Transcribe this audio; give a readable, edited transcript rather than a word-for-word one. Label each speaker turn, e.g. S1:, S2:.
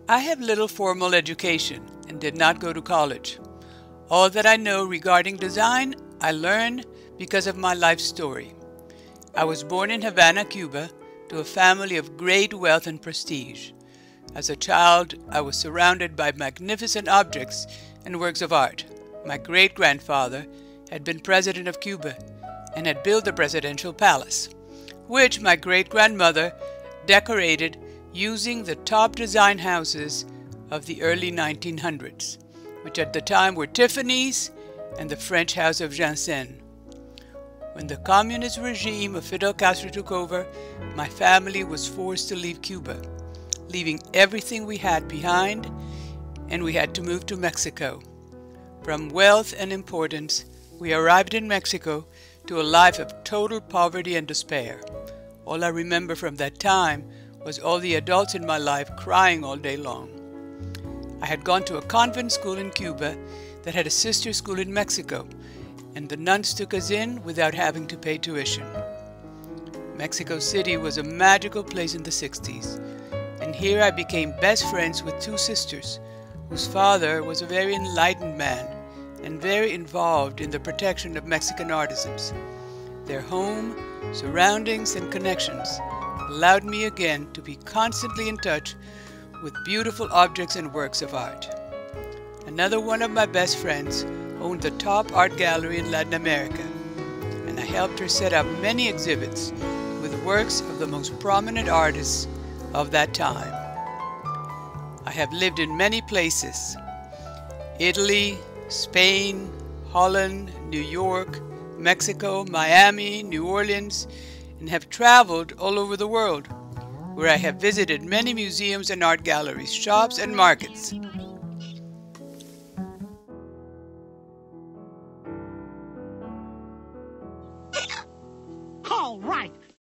S1: I have little formal education and did not go to college. All that I know regarding design, I learned because of my life story. I was born in Havana, Cuba, to a family of great wealth and prestige. As a child, I was surrounded by magnificent objects and works of art. My great-grandfather had been President of Cuba and had built the presidential palace, which my great-grandmother decorated using the top design houses of the early 1900s, which at the time were Tiffany's and the French house of Jansen. When the communist regime of Fidel Castro took over, my family was forced to leave Cuba, leaving everything we had behind, and we had to move to Mexico. From wealth and importance, we arrived in Mexico to a life of total poverty and despair. All I remember from that time was all the adults in my life crying all day long. I had gone to a convent school in Cuba that had a sister school in Mexico, and the nuns took us in without having to pay tuition. Mexico City was a magical place in the 60s, and here I became best friends with two sisters, whose father was a very enlightened man and very involved in the protection of Mexican artisans. Their home, surroundings, and connections allowed me again to be constantly in touch with beautiful objects and works of art. Another one of my best friends owned the top art gallery in Latin America, and I helped her set up many exhibits with works of the most prominent artists of that time. I have lived in many places: Italy, Spain, Holland, New York, Mexico, Miami, New Orleans, and have traveled all over the world, where I have visited many museums and art galleries, shops, and markets.
S2: All right,